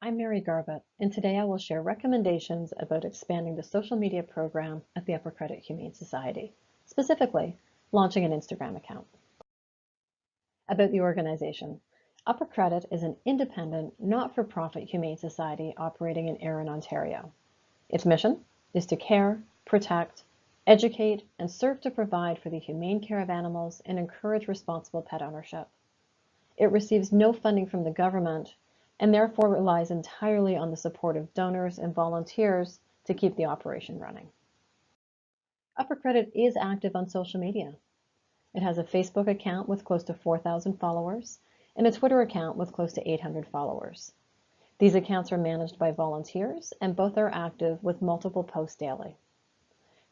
I'm Mary Garbutt, and today I will share recommendations about expanding the social media program at the Upper Credit Humane Society, specifically launching an Instagram account. About the organization. Upper Credit is an independent, not-for-profit humane society operating in Erin, Ontario. Its mission is to care, protect, educate, and serve to provide for the humane care of animals and encourage responsible pet ownership. It receives no funding from the government and therefore relies entirely on the support of donors and volunteers to keep the operation running. Upper Credit is active on social media. It has a Facebook account with close to 4,000 followers and a Twitter account with close to 800 followers. These accounts are managed by volunteers and both are active with multiple posts daily.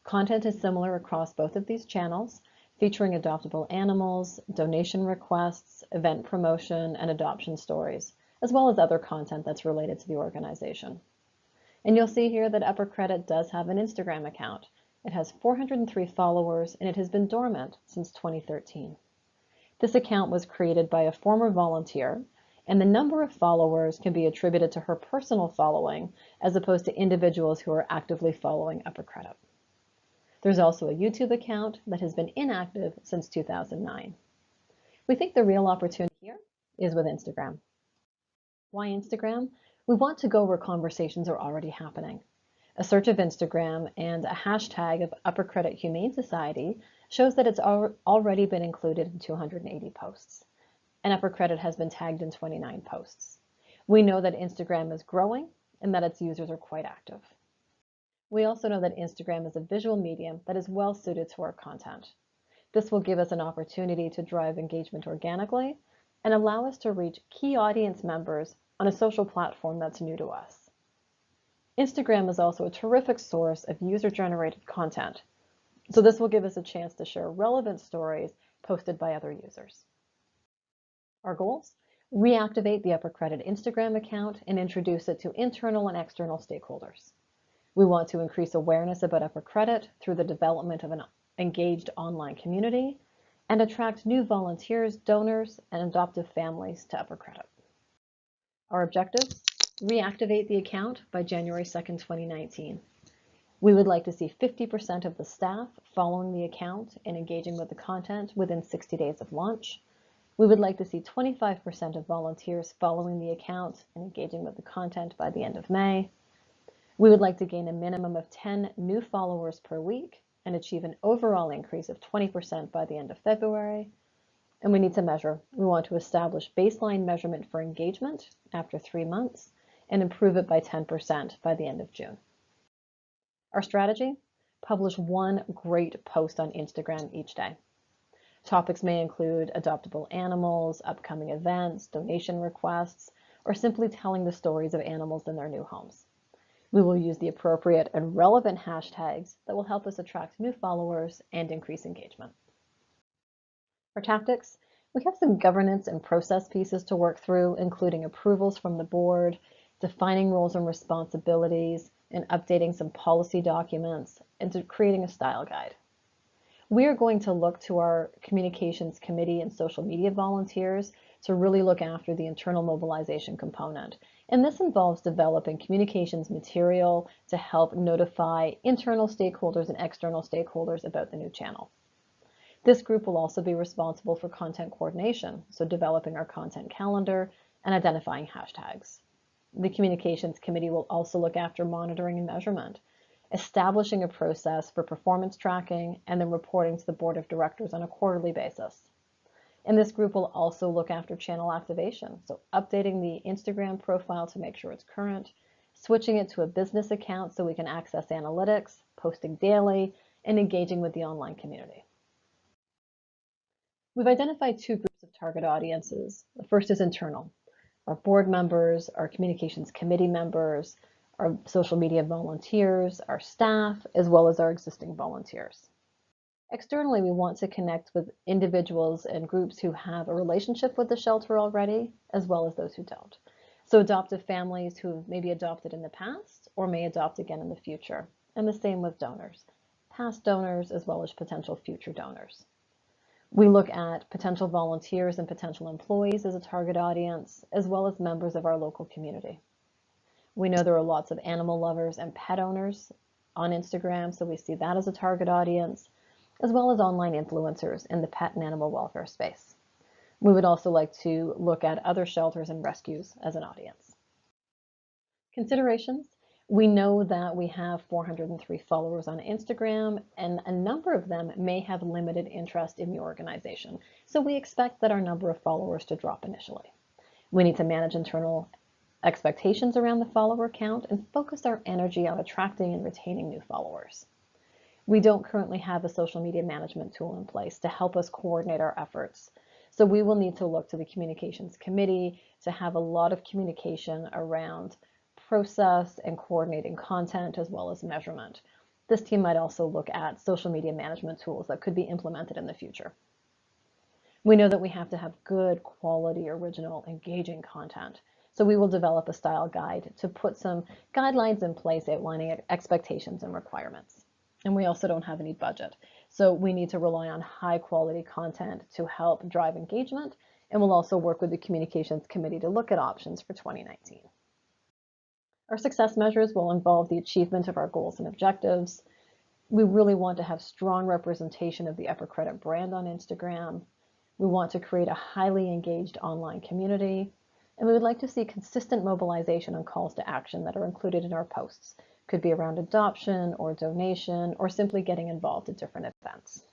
Content is similar across both of these channels, featuring adoptable animals, donation requests, event promotion, and adoption stories, as well as other content that's related to the organization. And you'll see here that Upper Credit does have an Instagram account. It has 403 followers and it has been dormant since 2013. This account was created by a former volunteer, and the number of followers can be attributed to her personal following as opposed to individuals who are actively following Upper Credit. There's also a YouTube account that has been inactive since 2009. We think the real opportunity here is with Instagram. Why Instagram? We want to go where conversations are already happening. A search of Instagram and a hashtag of Upper Credit Humane Society shows that it's already been included in 280 posts, and Upper Credit has been tagged in 29 posts. We know that Instagram is growing and that its users are quite active. We also know that Instagram is a visual medium that is well suited to our content. This will give us an opportunity to drive engagement organically and allow us to reach key audience members on a social platform that's new to us. Instagram is also a terrific source of user-generated content, so this will give us a chance to share relevant stories posted by other users. Our goals? Reactivate the Upper Credit Instagram account and introduce it to internal and external stakeholders. We want to increase awareness about Upper Credit through the development of an engaged online community and attract new volunteers, donors, and adoptive families to Upper Credit. Our objectives: reactivate the account by January 2nd, 2019. We would like to see 50% of the staff following the account and engaging with the content within 60 days of launch. We would like to see 25% of volunteers following the account and engaging with the content by the end of May. We would like to gain a minimum of 10 new followers per week and achieve an overall increase of 20% by the end of February. And we need to measure. We want to establish baseline measurement for engagement after 3 months and improve it by 10% by the end of June. Our strategy: publish one great post on Instagram each day. Topics may include adoptable animals, upcoming events, donation requests, or simply telling the stories of animals in their new homes. We will use the appropriate and relevant hashtags that will help us attract new followers and increase engagement. For tactics, we have some governance and process pieces to work through, including approvals from the board, defining roles and responsibilities, and updating some policy documents, and creating a style guide. We are going to look to our communications committee and social media volunteers to really look after the internal mobilization component. And this involves developing communications material to help notify internal stakeholders and external stakeholders about the new channel. This group will also be responsible for content coordination, so developing our content calendar and identifying hashtags. The communications committee will also look after monitoring and measurement, establishing a process for performance tracking, and then reporting to the board of directors on a quarterly basis. And this group will also look after channel activation, so updating the Instagram profile to make sure it's current, switching it to a business account so we can access analytics, posting daily, and engaging with the online community. We've identified 2 groups of target audiences. The first is internal: our board members, our communications committee members, our social media volunteers, our staff, as well as our existing volunteers. Externally, we want to connect with individuals and groups who have a relationship with the shelter already, as well as those who don't. So adoptive families who have maybe adopted in the past or may adopt again in the future. And the same with donors, past donors as well as potential future donors. We look at potential volunteers and potential employees as a target audience, as well as members of our local community. We know there are lots of animal lovers and pet owners on Instagram, so we see that as a target audience, as well as online influencers in the pet and animal welfare space. We would also like to look at other shelters and rescues as an audience. Considerations. We know that we have 403 followers on Instagram, and a number of them may have limited interest in the organization. So we expect that our number of followers to drop initially. We need to manage internal expectations around the follower count and focus our energy on attracting and retaining new followers. We don't currently have a social media management tool in place to help us coordinate our efforts. So we will need to look to the communications committee to have a lot of communication around process and coordinating content as well as measurement. This team might also look at social media management tools that could be implemented in the future. We know that we have to have good quality, original, engaging content. So we will develop a style guide to put some guidelines in place outlining expectations and requirements. And we also don't have any budget. So we need to rely on high quality content to help drive engagement. And we'll also work with the communications committee to look at options for 2019. Our success measures will involve the achievement of our goals and objectives. We really want to have strong representation of the Upper Credit brand on Instagram. We want to create a highly engaged online community. And we would like to see consistent mobilization on calls to action that are included in our posts. Could be around adoption or donation or simply getting involved at different events.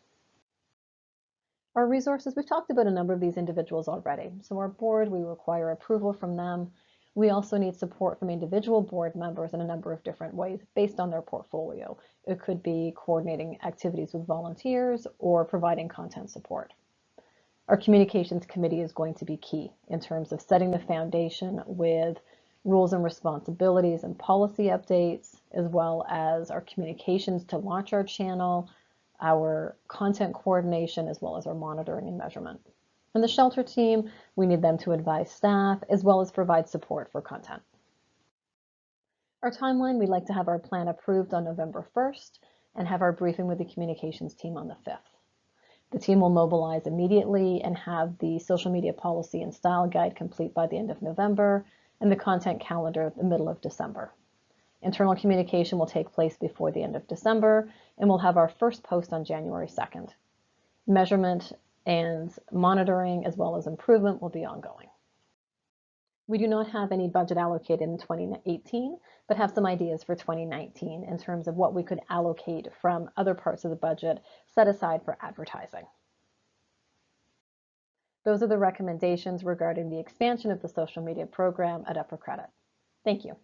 Our resources, we've talked about a number of these individuals already. So our board, we require approval from them. We also need support from individual board members in a number of different ways based on their portfolio. It could be coordinating activities with volunteers or providing content support. Our communications committee is going to be key in terms of setting the foundation with rules and responsibilities and policy updates, as well as our communications to launch our channel, our content coordination, as well as our monitoring and measurement. And the shelter team, we need them to advise staff as well as provide support for content. Our timeline, we'd like to have our plan approved on November 1st and have our briefing with the communications team on the 5th. The team will mobilize immediately and have the social media policy and style guide complete by the end of November and the content calendar the middle of December. Internal communication will take place before the end of December, and we'll have our first post on January 2nd. Measurement and monitoring as well as improvement will be ongoing. We do not have any budget allocated in 2018, but have some ideas for 2019 in terms of what we could allocate from other parts of the budget set aside for advertising. Those are the recommendations regarding the expansion of the social media program at Upper Credit. Thank you.